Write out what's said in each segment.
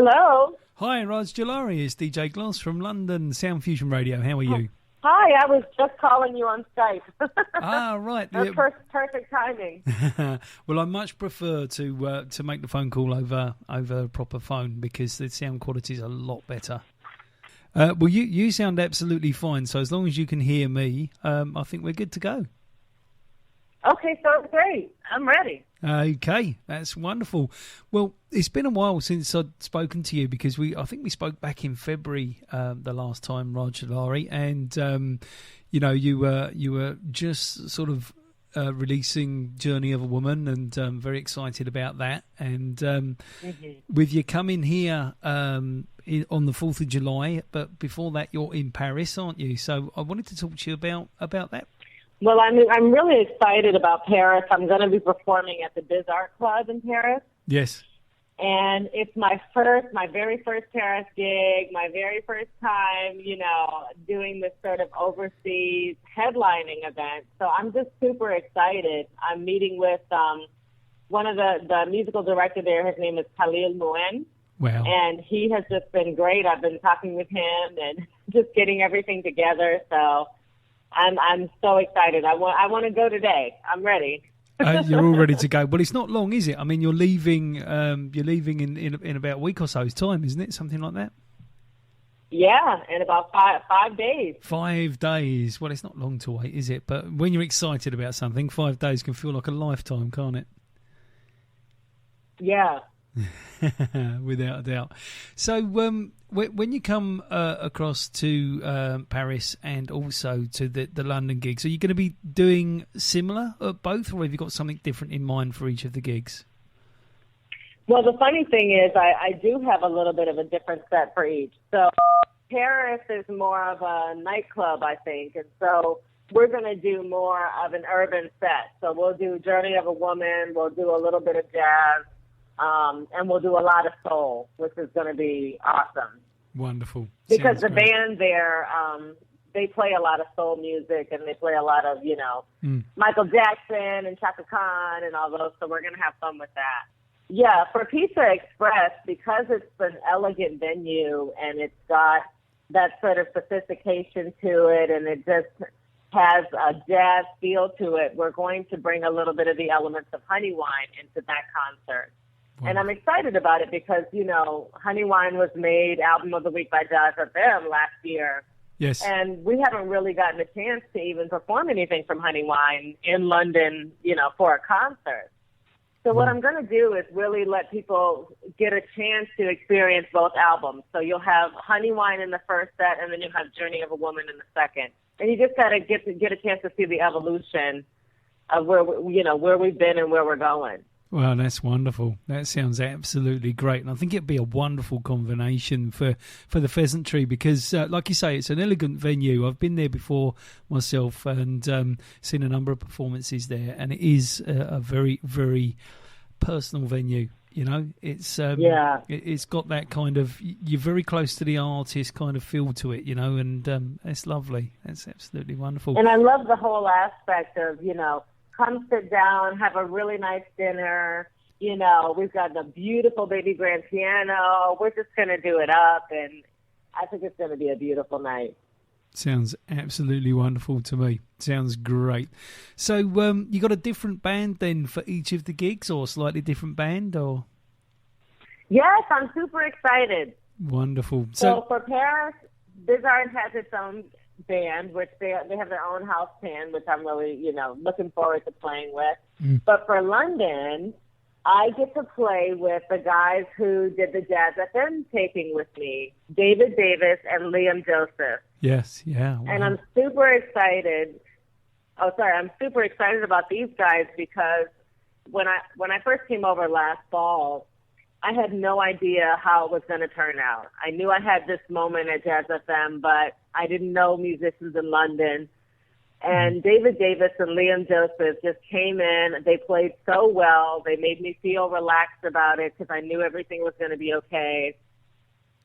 Hello. Hi, Rajdulari. It's DJ Gloss from London Sound Fusion Radio. How are you? Hi, I was just calling you on Skype. Right. That's perfect timing. Well, I much prefer to make the phone call over a proper phone because the sound quality is a lot better. Well, you sound absolutely fine, so as long as you can hear me, I think we're good to go. Okay, sounds great. I'm ready. Okay, that's wonderful. Well, it's been a while since I'd spoken to you because I think we spoke back in February the last time, Rajdulari, and you were just sort of releasing Journey of a Woman, and very excited about that. And with you coming here on the 4th of July, but before that you're in Paris, aren't you? So I wanted to talk to you about that. Well, I'm really excited about Paris. I'm going to be performing at the Biz Art Club in Paris. Yes. And it's my very first Paris gig, my very first time, doing this sort of overseas headlining event. So I'm just super excited. I'm meeting with one of the musical director there. His name is Khalil Mouen. Wow. And he has just been great. I've been talking with him and just getting everything together. So I'm so excited. I want to go today. I'm ready. You're all ready to go. Well, it's not long, is it? I mean, you're leaving in about a week or so's time, isn't it? Something like that. Yeah, in about 5 days. 5 days. Well, it's not long to wait, is it? But when you're excited about something, 5 days can feel like a lifetime, can't it? Yeah. Without a doubt. So when you come across to Paris and also to the London gigs, are you going to be doing similar at both, or have you got something different in mind for each of the gigs? Well, the funny thing is I do have a little bit of a different set for each. So Paris is more of a nightclub, I think, and so we're going to do more of an urban set. So we'll do Journey of a Woman, we'll do a little bit of jazz, and we'll do a lot of soul, which is going to be awesome. Wonderful. Because the band there, they play a lot of soul music, and they play a lot of, Michael Jackson and Chaka Khan and all those, so we're going to have fun with that. Yeah, for Pizza Express, because it's an elegant venue and it's got that sort of sophistication to it and it just has a jazz feel to it, we're going to bring a little bit of the elements of Honey Wine into that concert. Wow. And I'm excited about it because, Honey Wine was made Album of the Week by Jazz FM last year. Yes. And we haven't really gotten a chance to even perform anything from Honey Wine in London, for a concert. So what I'm going to do is really let people get a chance to experience both albums. So you'll have Honey Wine in the first set, and then you'll have Journey of a Woman in the second. And you just got to get a chance to see the evolution of where we've been and where we're going. Well, that's wonderful. That sounds absolutely great. And I think it'd be a wonderful combination for the Pheasantry because, like you say, it's an elegant venue. I've been there before myself and seen a number of performances there. And it is a very, very personal venue. It's it's got that kind of, you're very close to the artist kind of feel to it, and it's lovely. It's absolutely wonderful. And I love the whole aspect of, come sit down, have a really nice dinner. We've got the beautiful baby grand piano. We're just going to do it up, and I think it's going to be a beautiful night. Sounds absolutely wonderful to me. Sounds great. So you got a different band then for each of the gigs, or a slightly different band, or? Yes, I'm super excited. Wonderful. So for Paris, Biz Art has its own band, which they have their own house band, which I'm really, looking forward to playing with. But for London, I get to play with the guys who did the Jazz FM taping with me, David Davis and Liam Joseph. Yes, yeah. Wow. And I'm super excited. I'm super excited about these guys because when I first came over last fall, I had no idea how it was going to turn out. I knew I had this moment at Jazz FM, but I didn't know musicians in London. And David Davis and Liam Joseph just came in. They played so well. They made me feel relaxed about it because I knew everything was going to be okay.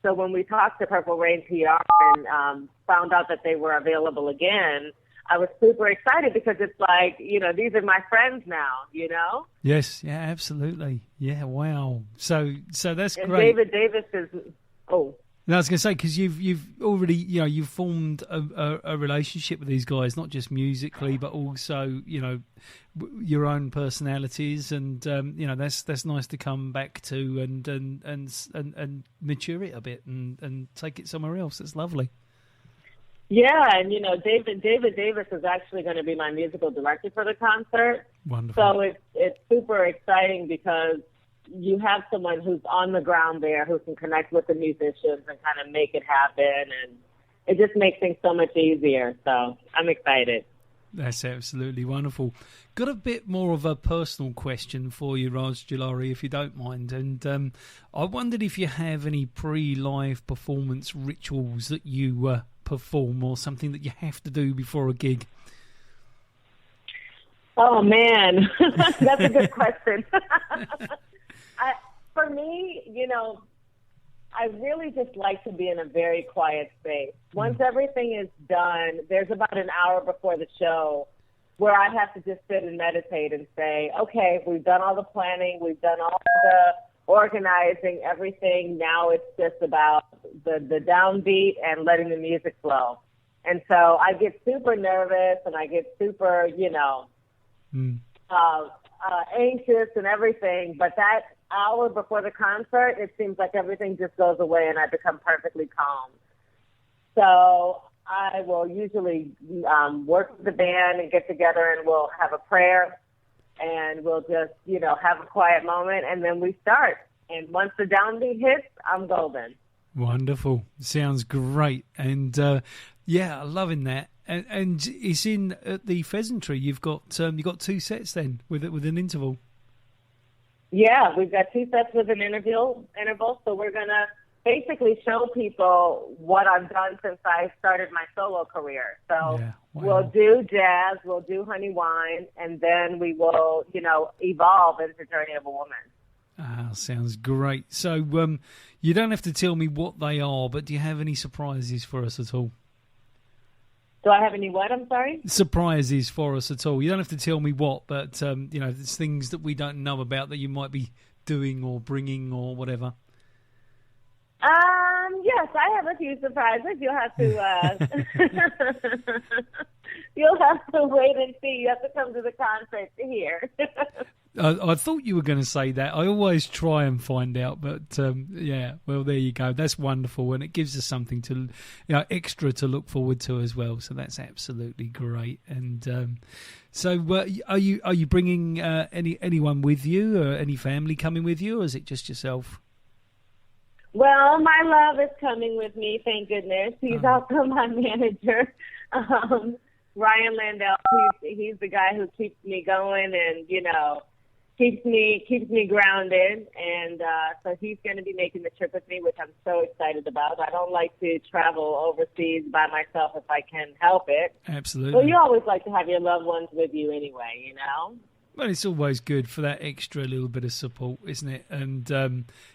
So when we talked to Purple Rain PR and found out that they were available again, I was super excited because it's like, these are my friends now, Yes, yeah, absolutely. Yeah, wow. So that's and great. David Davis is, No, I was going to say, because you've already, you've formed a relationship with these guys, not just musically, but also, your own personalities, and that's nice to come back to and mature it a bit and take it somewhere else. It's lovely. Yeah, and David Davis is actually going to be my musical director for the concert. Wonderful. So it's super exciting because you have someone who's on the ground there who can connect with the musicians and kind of make it happen, and it just makes things so much easier. So I'm excited. That's absolutely wonderful. Got a bit more of a personal question for you, Rajdulari, if you don't mind. And I wondered if you have any pre-live performance rituals that you perform, or something that you have to do before a gig. Oh, man. That's a good question. For me, I really just like to be in a very quiet space. Once everything is done, there's about an hour before the show where I have to just sit and meditate and say, okay, we've done all the planning, we've done all the organizing, everything. Now it's just about the downbeat and letting the music flow. And so I get super nervous and I get super, anxious and everything. But that hour before the concert, it seems like everything just goes away and I become perfectly calm. So I will usually work with the band and get together and we'll have a prayer and we'll just, have a quiet moment and then we start. And once the downbeat hits, I'm golden. Wonderful. Sounds great. And loving that. And it's in at the Pheasantry. You've got 2 sets then with an interval. Yeah, we've got 2 sets with an interval. So we're gonna basically show people what I've done since I started my solo career. So We'll do jazz, we'll do Honey Wine, and then we will, evolve into Journey of a Woman. Ah, sounds great. So you don't have to tell me what they are, but do you have any surprises for us at all? Do I have any what? I'm sorry? Surprises for us at all. You don't have to tell me what, but, there's things that we don't know about that you might be doing or bringing or whatever. Yes, I have a few surprises. You'll have to, you'll have to wait and see. You have to come to the concert to hear. I thought you were going to say that. I always try and find out, but well, there you go. That's wonderful, and it gives us something to, extra to look forward to as well. So that's absolutely great. And so, are you bringing anyone with you, or any family coming with you, or is it just yourself? Well, my love is coming with me. Thank goodness. He's also my manager, Ryan Landell. He's the guy who keeps me going, and keeps me grounded, and so he's going to be making the trip with me, which I'm so excited about. I don't like to travel overseas by myself if I can help it. Absolutely. Well, you always like to have your loved ones with you anyway, Well, it's always good for that extra little bit of support, isn't it? And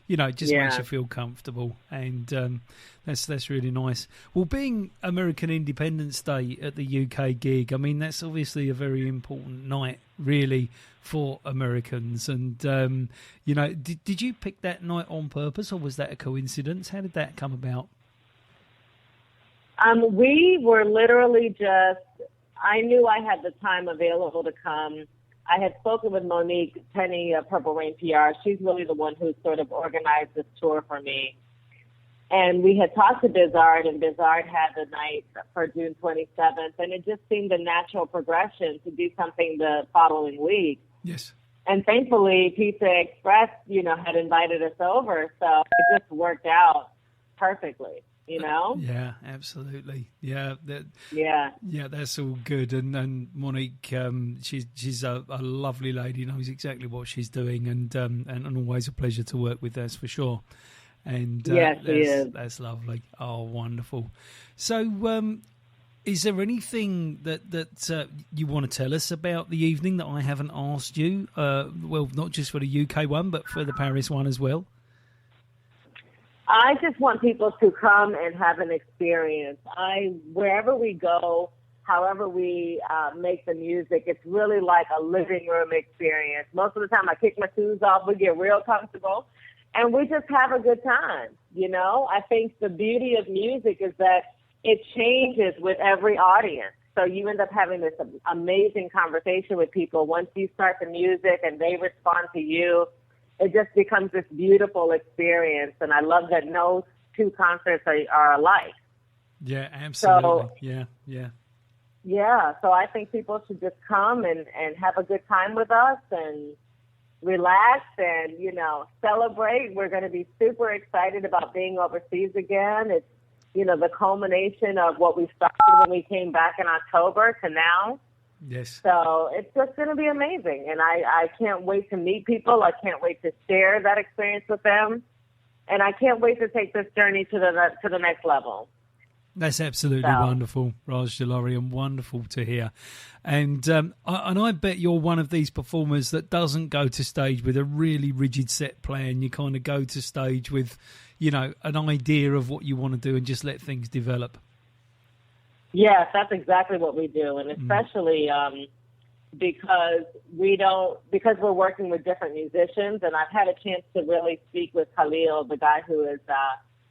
it just makes you feel comfortable, and that's really nice. Well, being American Independence Day at the UK gig, I mean, that's obviously a very important night, really, for Americans. And did you pick that night on purpose, or was that a coincidence? How did that come about? We were literally I knew I had the time available to come. I had spoken with Monique Penny of Purple Rain PR. She's really the one who sort of organized this tour for me. And we had talked to Bizarre, and Bizarre had the night for June 27th, and it just seemed a natural progression to do something the following week. Yes. And thankfully, Pizza Express, had invited us over, so it just worked out perfectly. Yeah, absolutely. Yeah, that's all good. And Monique, she's a lovely lady, knows exactly what she's doing, and always a pleasure to work with. That's for sure. And yes, she is. That's lovely. Oh, wonderful. So, is there anything that you want to tell us about the evening that I haven't asked you? Well, not just for the UK one, but for the Paris one as well. I just want people to come and have an experience. Wherever we go, however we make the music, it's really like a living room experience. Most of the time I kick my shoes off, we get real comfortable, and we just have a good time, you know? I think the beauty of music is that it changes with every audience. So you end up having this amazing conversation with people. Once you start the music and they respond to you, it just becomes this beautiful experience. And I love that no two concerts are alike. Yeah, absolutely. So, yeah. Yeah, so I think people should just come and have a good time with us and relax and, you know, celebrate. We're going to be super excited about being overseas again. It's, you know, the culmination of what we started when we came back in October to now. Yes. So it's just going to be amazing. And I can't wait to meet people. I can't wait to share that experience with them. And I can't wait to take this journey to the next level. That's absolutely wonderful, Rajdulari, and wonderful to hear. And I bet you're one of these performers that doesn't go to stage with a really rigid set plan. You kind of go to stage with, you know, an idea of what you want to do and just let things develop. Yes, that's exactly what we do, and especially because we're working with different musicians, and I've had a chance to really speak with Khalil, the guy who is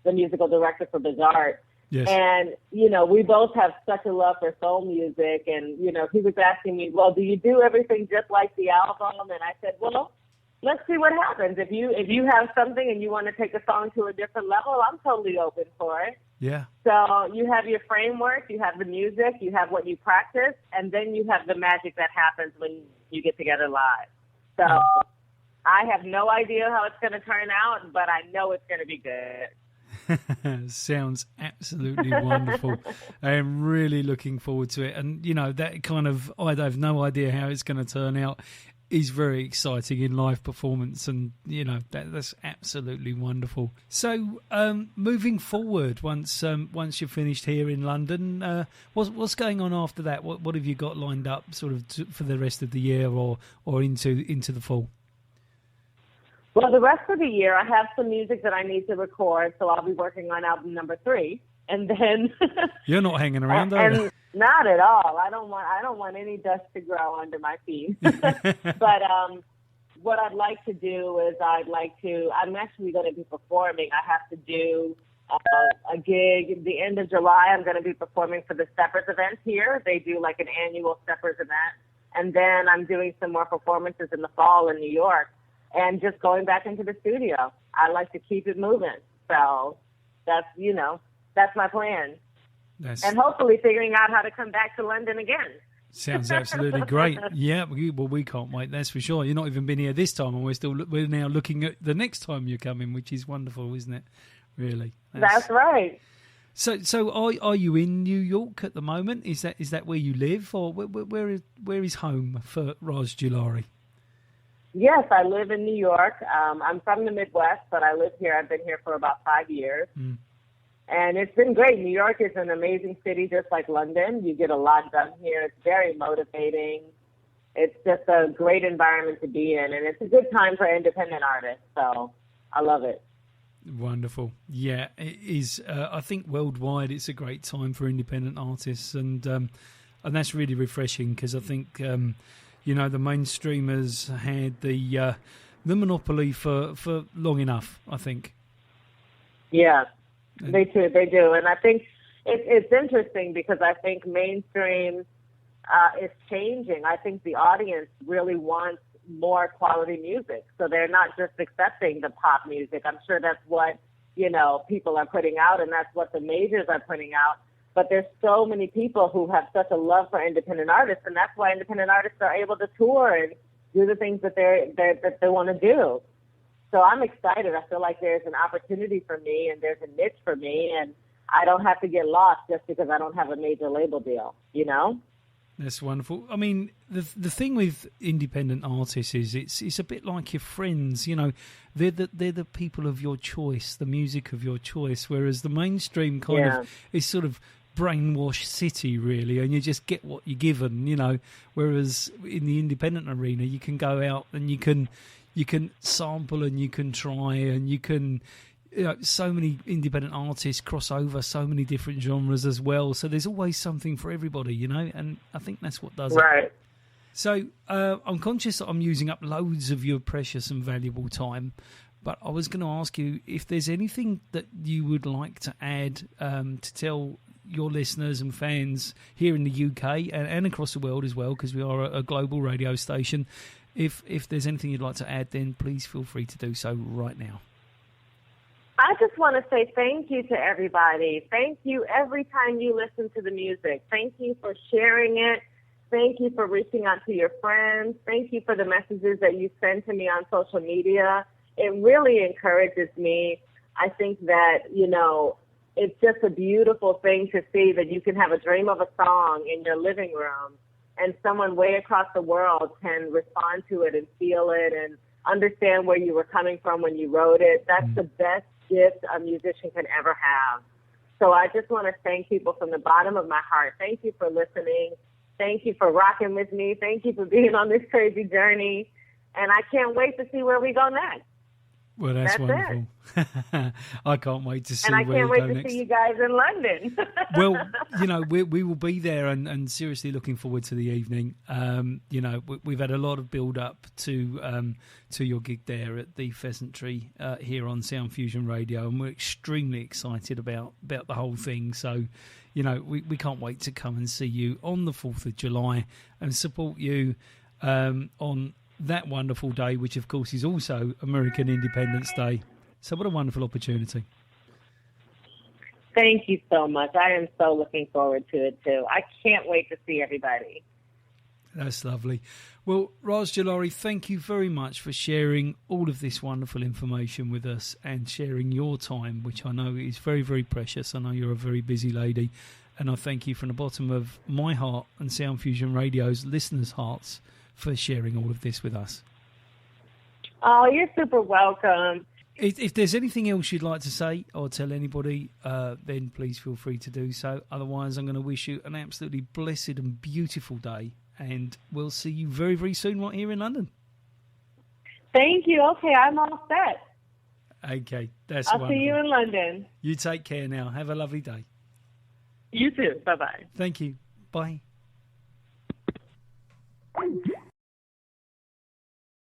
the musical director for Bizarre. Yes. And, you know, we both have such a love for soul music. And, you know, he was asking me, well, do you do everything just like the album? And I said, well, let's see what happens. If you have something and you want to take a song to a different level, I'm totally open for it. Yeah. So you have your framework, you have the music, you have what you practice, and then you have the magic that happens when you get together live. So I have no idea how it's going to turn out, but I know it's going to be good. Sounds absolutely wonderful. I am really looking forward to it. And, you know, that kind of, I have no idea how it's going to turn out, is very exciting in live performance. And, you know, that's absolutely wonderful. So moving forward, once you're finished here in London, what's going on after that? What have you got lined up sort of for the rest of the year or into the fall? Well, the rest of the year, I have some music that I need to record, so I'll be working on album number 3, and then you're not hanging around, are you? Not at all. I don't want any dust to grow under my feet. But what I'd like to do is I'm actually going to be performing. I have to do a gig at the end of July. I'm going to be performing for the Steppers event here. They do like an annual Steppers event, and then I'm doing some more performances in the fall in New York. And just going back into the studio. I like to keep it moving. So that's my plan. And hopefully figuring out how to come back to London again. Sounds absolutely great. Yeah, we can't wait, that's for sure. You've not even been here this time, and we're now looking at the next time you're coming, which is wonderful, isn't it? Really. That's right. So are you in New York at the moment? Is that where you live, or where is home for Rajdulari? Yes, I live in New York. I'm from the Midwest, but I live here. I've been here for about 5 years. And it's been great. New York is an amazing city, just like London. You get a lot done here. It's very motivating. It's just a great environment to be in, and it's a good time for independent artists. So I love it. Wonderful. Yeah, it is. I think worldwide it's a great time for independent artists, and that's really refreshing because I think... you know, the mainstreamers had the monopoly for long enough, I think. Yeah, they do. And I think it's interesting because I think mainstream is changing. I think the audience really wants more quality music. So they're not just accepting the pop music. I'm sure that's what, you know, people are putting out, and that's what the majors are putting out. But there's so many people who have such a love for independent artists, and that's why independent artists are able to tour and do the things that they want to do. So I'm excited. I feel like there's an opportunity for me, and there's a niche for me, and I don't have to get lost just because I don't have a major label deal, you know? That's wonderful. I mean, the thing with independent artists is it's a bit like your friends. You know, they're the people of your choice, the music of your choice. Whereas the mainstream kind of is sort of brainwash city, really, and you just get what you're given. You know, whereas in the independent arena, you can go out and you can sample and you can try and you can so many independent artists cross over so many different genres as well. So there's always something for everybody, and I think that's what does it. Right. So I'm conscious that I'm using up loads of your precious and valuable time, but I was going to ask you if there's anything that you would like to add to tell your listeners and fans here in the UK and across the world as well, because we are a global radio station. If there's anything you'd like to add, then please feel free to do so right now. I just want to say thank you to everybody. Thank you every time you listen to the music. Thank you for sharing it. Thank you for reaching out to your friends. Thank you for the messages that you send to me on social media. It really encourages me. I think that, it's just a beautiful thing to see that you can have a dream of a song in your living room and someone way across the world can respond to it and feel it and understand where you were coming from when you wrote it. That's the best gift a musician can ever have. So I just want to thank people from the bottom of my heart. Thank you for listening. Thank you for rocking with me. Thank you for being on this crazy journey. And I can't wait to see where we go next. Well, that's wonderful. I can't wait to see where we go next. And I can't wait to see you guys in London. Well, we will be there and seriously looking forward to the evening. We've had a lot of build-up to your gig there at the Pheasantry here on Sound Fusion Radio, and we're extremely excited about the whole thing. So, we can't wait to come and see you on the 4th of July and support you on that wonderful day, which of course is also American Independence Day. So what a wonderful opportunity. Thank you so much. I am so looking forward to it too. I can't wait to see everybody. That's lovely. Well, Rajdulari, thank you very much for sharing all of this wonderful information with us and sharing your time, which I know is very, very precious. I know you're a very busy lady, and I thank you from the bottom of my heart and Sound Fusion Radio's listeners' hearts for sharing all of this with us. Oh, you're super welcome. If there's anything else you'd like to say or tell anybody, then please feel free to do so. Otherwise, I'm going to wish you an absolutely blessed and beautiful day, and we'll see you very, very soon right here in London. Thank you. Okay, I'm all set. Okay, that's wonderful. I'll see you in London. You take care now. Have a lovely day. You too. Bye-bye. Thank you. Bye.